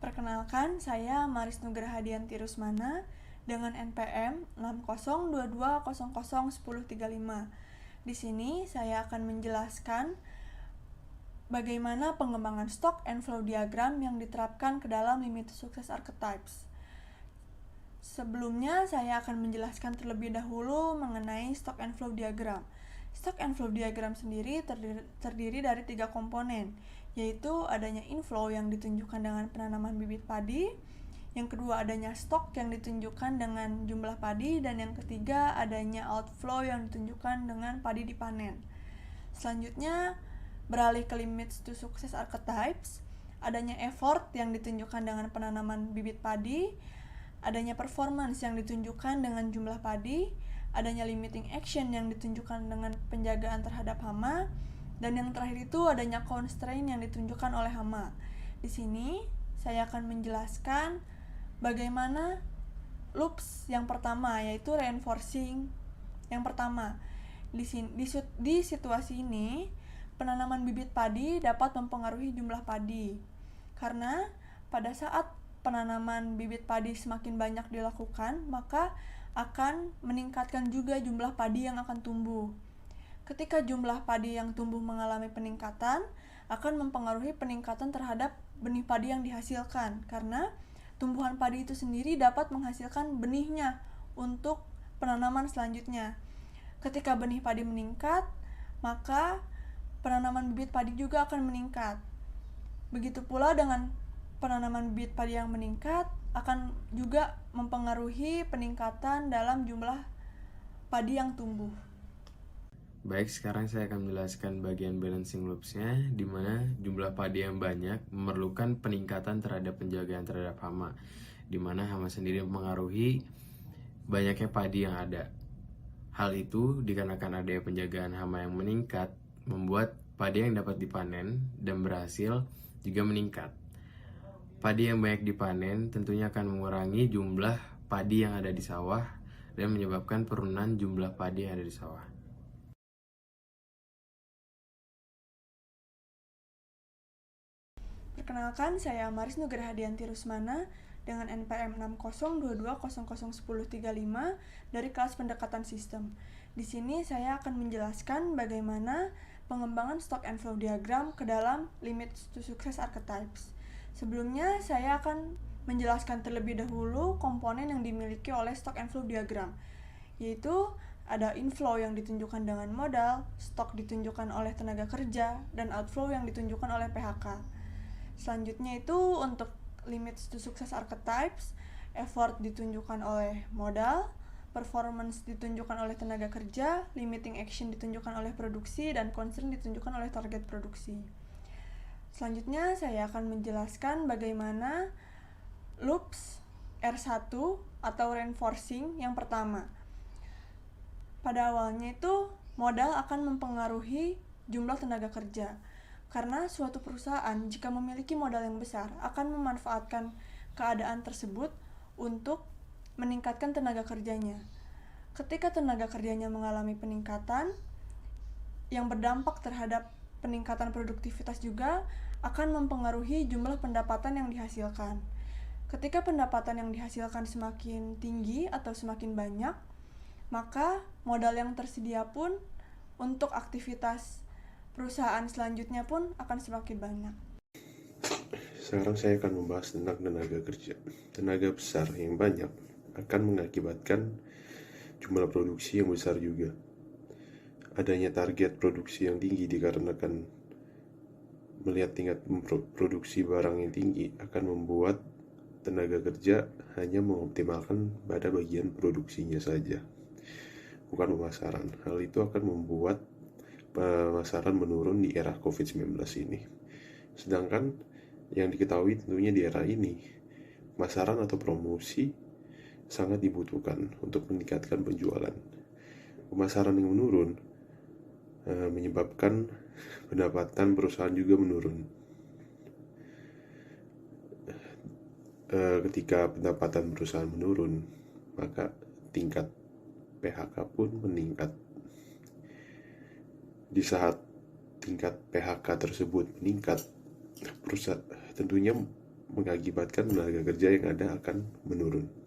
Perkenalkan, saya Maris Nugraha Dianti Rusmana dengan NPM 6022001035. Di sini saya akan menjelaskan bagaimana pengembangan stock and flow diagram yang diterapkan ke dalam Limited Success Archetypes. Sebelumnya, saya akan menjelaskan terlebih dahulu mengenai stock and flow diagram. Stock and flow diagram sendiri terdiri dari 3 komponen, yaitu adanya inflow yang ditunjukkan dengan penanaman bibit padi, yang kedua adanya stok yang ditunjukkan dengan jumlah padi, dan yang ketiga adanya outflow yang ditunjukkan dengan padi dipanen. Selanjutnya, beralih ke Limits to Success Archetypes, adanya effort yang ditunjukkan dengan penanaman bibit padi, adanya performance yang ditunjukkan dengan jumlah padi, adanya limiting action yang ditunjukkan dengan penjagaan terhadap hama, dan yang terakhir itu adanya constraint yang ditunjukkan oleh hama. Di sini saya akan menjelaskan bagaimana loops yang pertama, yaitu reinforcing. Yang pertama, di situasi ini penanaman bibit padi dapat mempengaruhi jumlah padi, karena pada saat penanaman bibit padi semakin banyak dilakukan, maka akan meningkatkan juga jumlah padi yang akan tumbuh. Ketika jumlah padi yang tumbuh mengalami peningkatan, akan mempengaruhi peningkatan terhadap benih padi yang dihasilkan, karena tumbuhan padi itu sendiri dapat menghasilkan benihnya untuk penanaman selanjutnya. Ketika benih padi meningkat, maka penanaman bibit padi juga akan meningkat. Begitu pula dengan penanaman bibit padi yang meningkat akan juga mempengaruhi peningkatan dalam jumlah padi yang tumbuh. Baik, sekarang saya akan menjelaskan bagian balancing loops-nya, di mana jumlah padi yang banyak memerlukan peningkatan terhadap penjagaan terhadap hama, di mana hama sendiri mempengaruhi banyaknya padi yang ada. Hal itu dikarenakan adanya penjagaan hama yang meningkat, membuat padi yang dapat dipanen dan berhasil juga meningkat. Padi yang banyak dipanen tentunya akan mengurangi jumlah padi yang ada di sawah dan menyebabkan penurunan jumlah padi yang ada di sawah. Perkenalkan, saya Maris Nugraha Dianti Rusmana dengan NPM 6022001035 dari kelas pendekatan sistem. Di sini saya akan menjelaskan bagaimana pengembangan stock and flow diagram ke dalam Limits to Success Archetypes. Sebelumnya, saya akan menjelaskan terlebih dahulu komponen yang dimiliki oleh stock and flow diagram, yaitu ada inflow yang ditunjukkan dengan modal, stok ditunjukkan oleh tenaga kerja, dan outflow yang ditunjukkan oleh PHK. Selanjutnya itu untuk Limits to Success Archetypes, effort ditunjukkan oleh modal, performance ditunjukkan oleh tenaga kerja, limiting action ditunjukkan oleh produksi, dan constraint ditunjukkan oleh target produksi. Selanjutnya saya akan menjelaskan bagaimana loops R1 atau reinforcing yang pertama. Pada awalnya itu modal akan mempengaruhi jumlah tenaga kerja, karena suatu perusahaan jika memiliki modal yang besar akan memanfaatkan keadaan tersebut untuk meningkatkan tenaga kerjanya. Ketika tenaga kerjanya mengalami peningkatan yang berdampak terhadap peningkatan produktivitas juga akan mempengaruhi jumlah pendapatan yang dihasilkan. Ketika pendapatan yang dihasilkan semakin tinggi atau semakin banyak, maka modal yang tersedia pun untuk aktivitas perusahaan selanjutnya pun akan semakin banyak. Sekarang saya akan membahas tentang tenaga kerja. Tenaga besar yang banyak akan mengakibatkan jumlah produksi yang besar juga. Adanya target produksi yang tinggi dikarenakan melihat tingkat produksi barang yang tinggi akan membuat tenaga kerja hanya mengoptimalkan pada bagian produksinya saja, bukan pemasaran. Hal itu akan membuat pemasaran menurun di era COVID-19 ini. Sedangkan yang diketahui tentunya di era ini, pemasaran atau promosi sangat dibutuhkan untuk meningkatkan penjualan. Pemasaran yang menurun menyebabkan pendapatan perusahaan juga menurun. Ketika pendapatan perusahaan menurun, maka tingkat PHK pun meningkat. Di saat tingkat PHK tersebut meningkat, perusahaan tentunya mengakibatkan tenaga kerja yang ada akan menurun.